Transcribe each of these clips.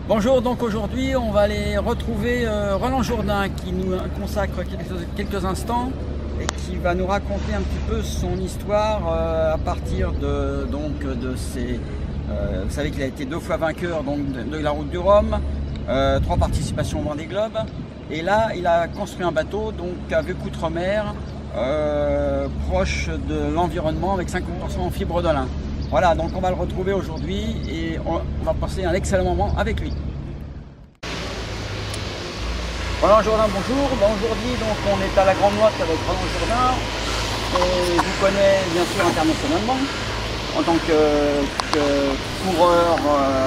Bonjour, donc aujourd'hui on va aller retrouver Roland Jourdain qui nous consacre quelques instants et qui va nous raconter un petit peu son histoire à partir de ses... vous savez qu'il a été 2 fois vainqueur de la Route du Rhum, 3 participations au Vendée Globe, et là il a construit un bateau à Vieux-Coutremer, proche de l'environnement avec 50% en fibre de lin. Voilà, donc on va le retrouver aujourd'hui et on va passer un excellent moment avec lui. Roland Jourdain, bonjour. Aujourd'hui, donc, on est à la Grande Motte avec Roland Jourdain. Et je vous connais bien sûr internationalement en tant que coureur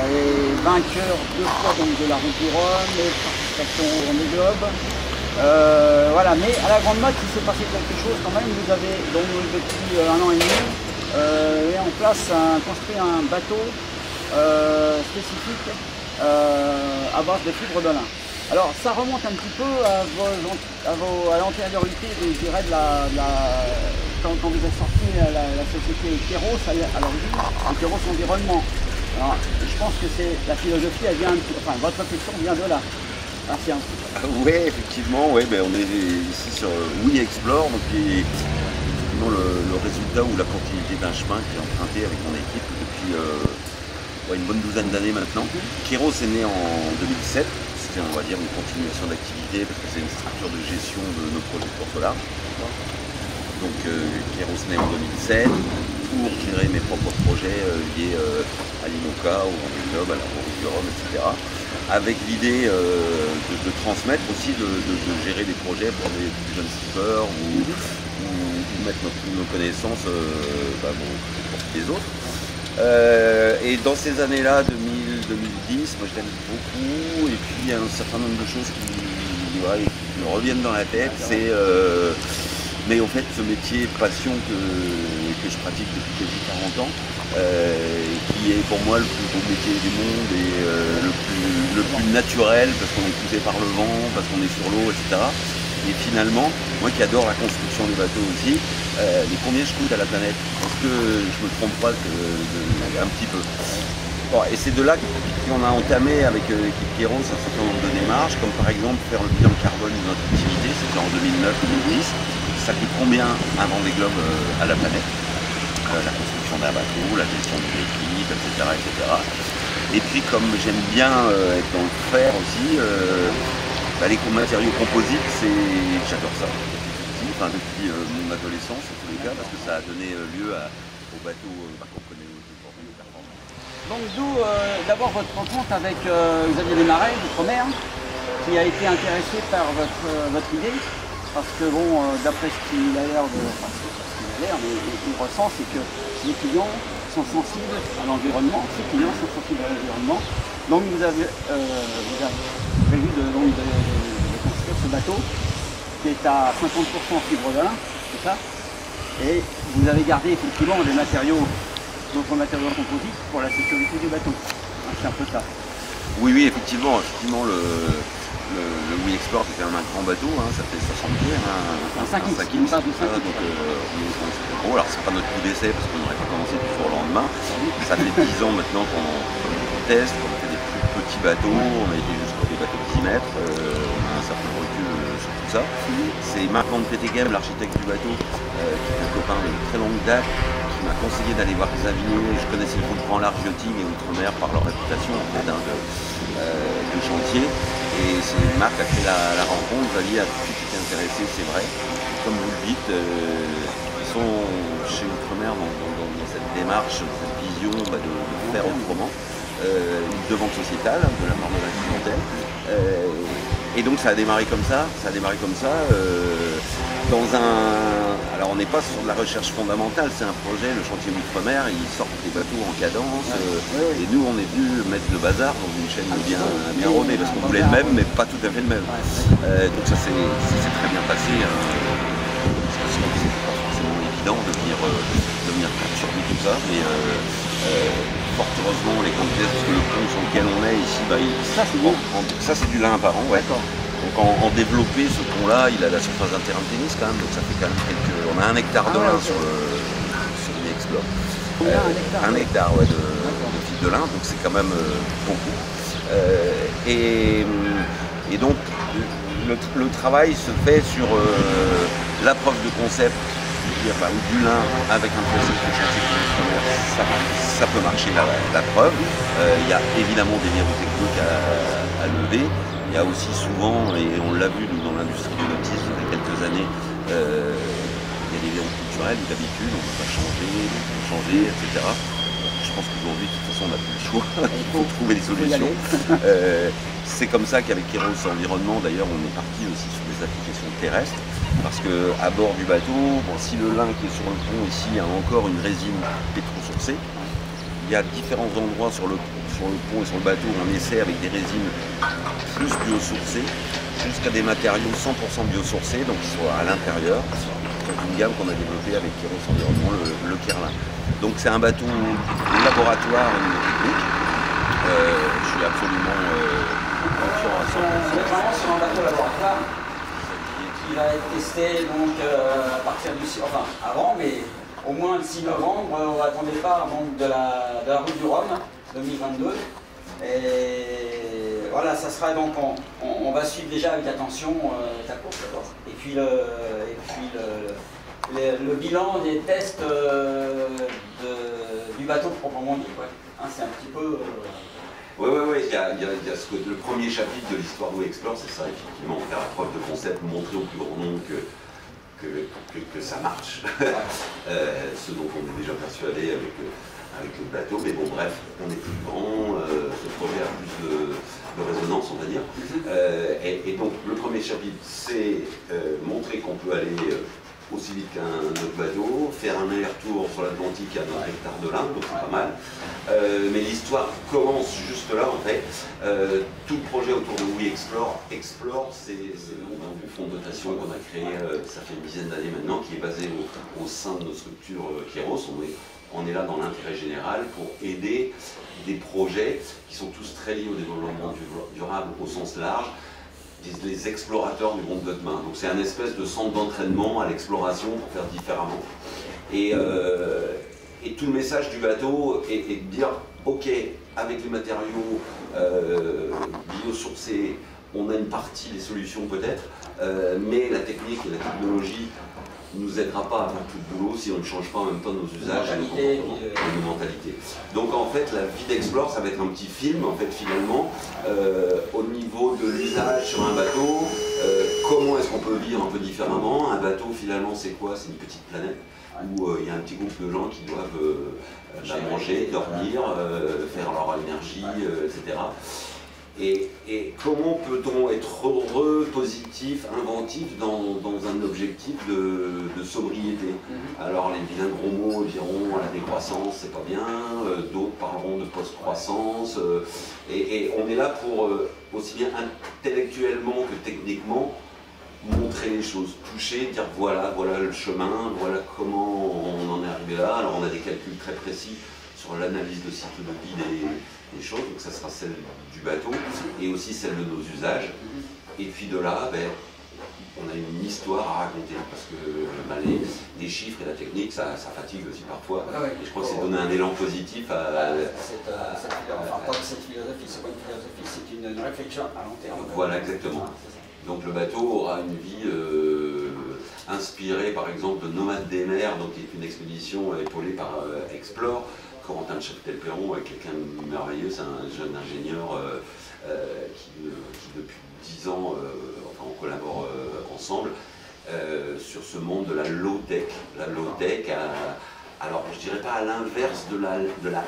et vainqueur 2 fois de la Route du Rhum et participation au Vendée Globe. Voilà, mais à la Grande Motte, il s'est passé quelque chose quand même. Vous avez donc depuis 1 an et demi mis en place, construit un bateau spécifique à base de fibres de lin. Alors ça remonte un petit peu à l'antériorité, je dirais, quand vous avez sorti la société Kéros à l'origine, Kéros Environnement. Alors je pense que la philosophie, elle vient votre réflexion vient de là. Alors, oui, effectivement, ouais, on est ici sur We Explore, donc effectivement le résultat ou la continuité d'un chemin qui est emprunté avec mon équipe depuis une bonne douzaine d'années maintenant. Kéros est né en 2007, c'était on va dire une continuation d'activité parce que c'est une structure de gestion de nos projets pour Solar. Donc Kéros naît en 2007 pour gérer mes propres projets liés à l'IMOCA, au Vendée Globe, à la Route du Rhum, etc. Avec l'idée de transmettre aussi, de gérer des projets pour des plus jeunes skippers ou mettre nos connaissances pour les autres. Et dans ces années-là, 2000-2010, moi je t'aime beaucoup, et puis il y a un certain nombre de choses qui me reviennent dans la tête. C'est mais en fait ce métier passion que je pratique depuis quasi 40 ans, qui est pour moi le plus beau métier du monde et le plus naturel parce qu'on est poussé par le vent, parce qu'on est sur l'eau, etc. Et finalement, moi qui adore la construction des bateaux aussi, mais combien je coûte à la planète? Est-ce que je me trompe pas un petit peu? Bon, et c'est de là qu'on a entamé avec l'équipe Kéros un certain nombre de démarches, comme par exemple faire le bilan carbone de notre activité, c'était en 2009-2010. Ça coûte combien un Vendée Globe à la planète? La construction d'un bateau, la gestion de l'équipe, etc., etc. Et puis comme j'aime bien être dans le fer aussi, les matériaux composites, j'adore ça. Depuis mon adolescence, en tous les cas, parce que ça a donné lieu au bateau qu'on connaît aujourd'hui, performant. Donc d'où d'abord votre rencontre avec Xavier Desmarais, d'Outre-mer, qui a été intéressé par votre idée, parce que bon, d'après ce qu'il a l'air mais il ressent, c'est que les clients sont sensibles à l'environnement, Donc vous avez prévu de construire ce bateau qui est à 50% fibre de lin, c'est ça? Et vous avez gardé effectivement d'autres matériaux composites pour la sécurité du bateau. C'est un peu ça. Oui, effectivement le We Explore, c'est quand même un grand bateau, ça fait 60 pieds, un 5X. Donc gros, alors c'est pas notre coup d'essai parce qu'on n'aurait pas commencé du jour au lendemain. Ça fait 10 ans maintenant qu'on teste, on fait des plus petits bateaux, on a été jusqu'à des bateaux de 10 mètres, on a un certain recul sur tout ça. C'est Marc Van Peteghem, l'architecte du bateau, qui est un copain de très longue date, qui m'a conseillé d'aller voir Xavier. Je connaissais le grand large yachting et Outre-mer par leur réputation en fait, de chantier. Et c'est Marc a fait la rencontre, Xavier a tout de suite été intéressé, c'est vrai. Comme vous le dites, ils sont chez Outre-mer dans cette démarche, cette vision de faire autrement. Une demande sociétale de la part de la clientèle. Et donc ça a démarré comme ça, alors on n'est pas sur de la recherche fondamentale, c'est un projet, le chantier Outre-mer, ils sortent des bateaux en cadence, et nous on est venu mettre le bazar dans une chaîne bien rodée, parce qu'on voulait le même, mais pas tout à fait le même. Donc ça s'est très bien passé, parce que c'est pas forcément évident de venir perturber tout ça, mais fort heureusement les quantités, parce que le pont sur lequel on est ici, ça c'est du lin apparent, ouais. Donc en développer ce pont-là, il a la surface d'un terrain de tennis quand même, donc ça fait quand même on a 1 hectare de lin sur l'E-Explore. 1 hectare de fil de lin, donc c'est quand même beaucoup. Et donc le travail se fait sur la preuve de concept, du lin avec un processus de chantier ça peut marcher la preuve. Il y a évidemment des verrous techniques à lever. Il y a aussi souvent, et on l'a vu nous, dans l'industrie de l'autisme il y a quelques années, il y a des verrous culturels où d'habitude on ne peut pas changer, etc. Je pense qu'aujourd'hui, de toute façon, on n'a plus le choix. Il faut trouver des solutions. C'est comme ça qu'avec Keros Environnement, d'ailleurs, on est parti aussi sur des applications terrestres. Parce qu'à bord du bateau, si le lin qui est sur le pont ici a encore une résine pétro-sourcée, il y a différents endroits sur le pont et sur le bateau où on essaie avec des résines plus biosourcées, jusqu'à des matériaux 100% biosourcés, donc qui soient à l'intérieur. C'est une gamme qu'on a développée avec Keros Environnement, le Kerlin. Donc c'est un bateau laboratoire au niveau technique. Je suis absolument confiant à 100%. On est vraiment sur un bateau laboratoire qui va être testé donc, à partir du 6, enfin avant, mais au moins le 6 novembre au ton départ donc, de la route du Rhum 2022. Et voilà, ça sera donc, on va suivre déjà avec attention ta course d'abord. Et puis le bilan des tests du bateau proprement dit. Ouais. Hein, c'est un petit peu... Oui, il y a le premier chapitre de l'histoire de WeExplore, c'est ça, effectivement, faire la preuve de concept, montrer au plus grand nombre que ça marche. Ce dont on est déjà persuadé avec le bateau, mais bon, bref, on est plus grand, ce projet a plus de résonance, on va dire. Et donc, le premier chapitre, c'est montrer qu'on peut aller aussi vite qu'un autre bateau, faire un aller-retour sur l'Atlantique à 9 hectares de lin, donc c'est pas mal. Mais l'histoire commence juste là, en fait. Tout le projet autour de WeExplore, Explore, c'est le nom du fonds de dotation qu'on a créé, ça fait une dizaine d'années maintenant, qui est basé au sein de notre structure Keros. On est là dans l'intérêt général pour aider des projets qui sont tous très liés au développement durable au sens large, les explorateurs du monde de demain. Donc c'est un espèce de centre d'entraînement à l'exploration pour faire différemment. Et tout le message du bateau est de dire, ok, avec les matériaux biosourcés, on a une partie des solutions peut-être, mais la technique et la technologie ne nous aidera pas à faire tout le boulot si on ne change pas en même temps nos usages et nos mentalités. Donc en fait, la vie d'Explore, ça va être un petit film, en fait, finalement, au niveau de l'usage sur un bateau, comment est-ce qu'on peut vivre un peu différemment. Un bateau, finalement, c'est quoi? C'est une petite planète où il y a un petit groupe de gens qui doivent manger, dormir, faire leur énergie, etc. Et comment peut-on être heureux, positif, inventif dans un objectif de sobriété? Alors les vilains gros mots diront la décroissance c'est pas bien, d'autres parleront de post-croissance, et on est là pour aussi bien intellectuellement que techniquement montrer les choses, toucher, dire voilà le chemin, voilà comment on en est arrivé là. Alors on a des calculs très précis sur l'analyse de cycle de vie des choses, donc ça sera celle du bateau et aussi celle de nos usages. Et puis de là, on a une histoire à raconter parce que les chiffres et la technique, ça fatigue aussi parfois. Et je crois que c'est donner un élan positif à... cette philosophie, c'est pas une philosophie, c'est une réflexion à long terme. Voilà, exactement. Donc le bateau aura une vie inspirée par exemple de Nomades des mers, donc qui est une expédition épaulée par Explore. Corentin de Châtel-Perron, avec quelqu'un de merveilleux, c'est un jeune ingénieur qui depuis 10 ans, on collabore ensemble sur ce monde de la low-tech. La low-tech, alors je dirais pas à l'inverse de la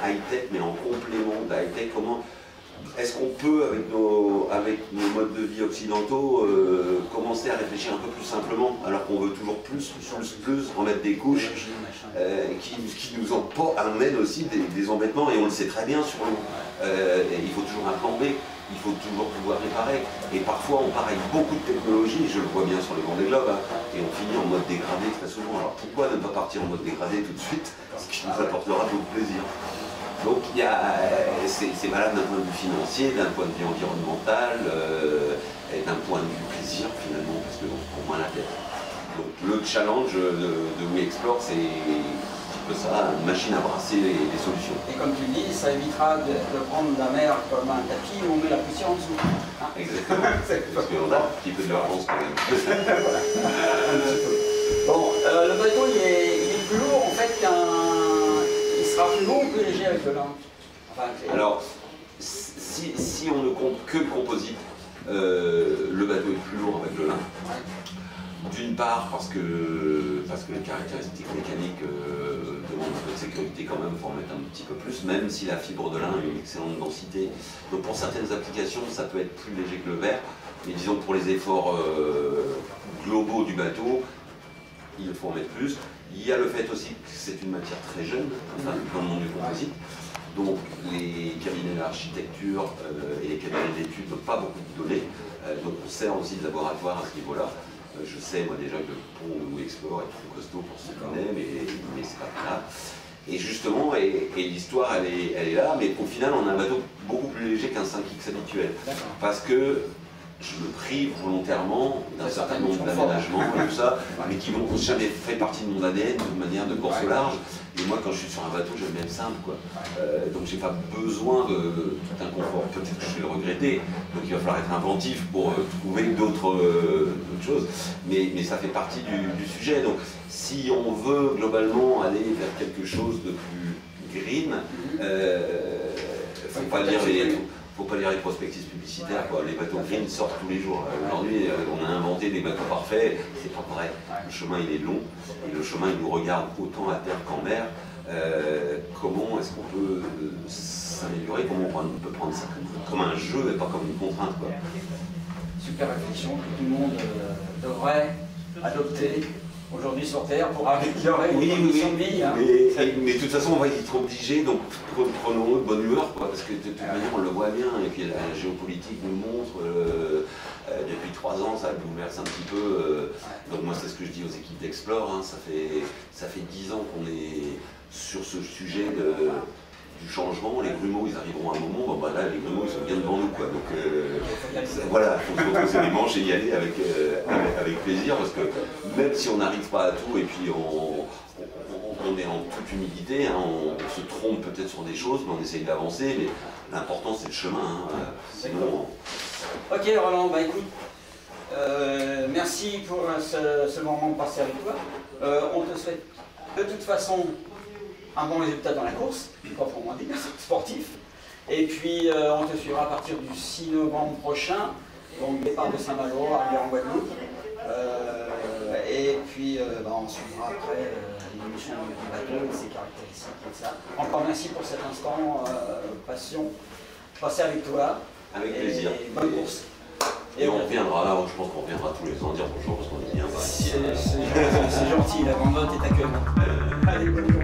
high-tech, mais en complément de la high-tech. Comment est-ce qu'on peut, avec nos modes de vie occidentaux, commencer à réfléchir un peu plus simplement, alors qu'on veut toujours plus, en mettre des couches, qui nous amènent aussi des embêtements, et on le sait très bien sur l'eau. Il faut toujours un plan B, il faut toujours pouvoir réparer. Et parfois, on part avec beaucoup de technologie, je le vois bien sur les Vendée Globe, et on finit en mode dégradé très souvent. Alors pourquoi ne pas partir en mode dégradé tout de suite, ce qui nous apportera beaucoup de plaisir. Donc c'est valable d'un point de vue financier, d'un point de vue environnemental, et d'un point de vue plaisir finalement, parce qu'on se prend moins la tête. Donc le challenge de WeExplore, c'est peu ça, une machine à brasser les solutions. Et comme tu dis, ça évitera de prendre la mer comme un tapis où on met la poussière en dessous. Hein? Exactement. Parce qu'on a un petit peu de l'urgence quand même. Voilà. Bon, le bateau il est plus lourd en fait il sera plus lourd ou plus léger avec le lin? Enfin, alors, si on ne compte que le composite, le bateau est plus lourd avec le lin. ouais. D'une part parce que les caractéristiques mécaniques demandent un peu de sécurité quand même, il faut en mettre un petit peu plus, même si la fibre de lin a une excellente densité. Donc pour certaines applications, ça peut être plus léger que le verre, mais disons que pour les efforts globaux du bateau, il faut en mettre plus. Il y a le fait aussi que c'est une matière très jeune, enfin, dans le monde du composite. Donc les cabinets d'architecture et les cabinets d'études n'ont pas beaucoup de données. Donc on sert aussi de laboratoire à ce niveau-là. Je sais moi déjà que le pont ou Explore est trop costaud pour ce qu'on est, mais c'est pas grave. Et justement, et l'histoire elle est là, mais au final on a un bateau beaucoup plus léger qu'un 5X habituel. Parce que je me prive volontairement d'un certain nombre d'aménagements et tout ça, mais qui n'ont jamais fait partie de mon ADN de manière de course au large. Et moi, quand je suis sur un bateau, j'aime bien le simple, quoi. Donc j'ai pas besoin de tout un confort. Peut-être que je vais le regretter, donc il va falloir être inventif pour trouver d'autres choses. Mais ça fait partie du sujet. Donc si on veut globalement aller vers quelque chose de plus green, faut pas lire les prospectus publicitaires, quoi. Les bateaux green sortent tous les jours. Aujourd'hui, on a inventé des bateaux parfaits, c'est pas vrai. Le chemin il est long, et le chemin il nous regarde autant à terre qu'en mer. Comment est-ce qu'on peut s'améliorer? Comment on peut prendre ça comme un jeu et pas comme une contrainte, quoi. Super réflexion que tout le monde devrait adopter aujourd'hui sur Terre pour améliorer les conditions de vie. Hein. Mais de toute façon, on va y être obligé, donc prenons-le de bonne humeur, quoi, parce que de toute manière, on le voit bien, et puis la géopolitique nous montre, depuis 3 ans, ça bouleverse un petit peu. Donc moi, c'est ce que je dis aux équipes d'Explore, hein, ça fait 10 ans qu'on est sur ce sujet du changement. Les grumeaux, ils arriveront à un moment, bon, bah là, les grumeaux, ils sont bien devant nous, quoi. Donc voilà, il faut se reposer les manches et y aller avec plaisir, parce que même si on n'arrive pas à tout, et puis on est en toute humilité, hein, on se trompe peut-être sur des choses, mais on essaye d'avancer, mais l'important c'est le chemin. Hein, sinon, Ok Roland, bah écoute, merci pour ce moment passé avec toi. On te souhaite de toute façon un bon résultat dans la course, proprement dit, sportif. Et puis on te suivra à partir du 6 novembre prochain, donc départ de Saint-Malo, arrivée en Guadeloupe. Et puis on suivra après l'évolution du bateau et ses caractéristiques et ça. Encore merci pour cet instant passion passé avec toi. avec plaisir. Bonne course. Et on reviendra, je pense qu'on reviendra tous les ans dire bonjour parce qu'on est bien. C'est gentil, la grande note est accueillie. Allez, bonne course.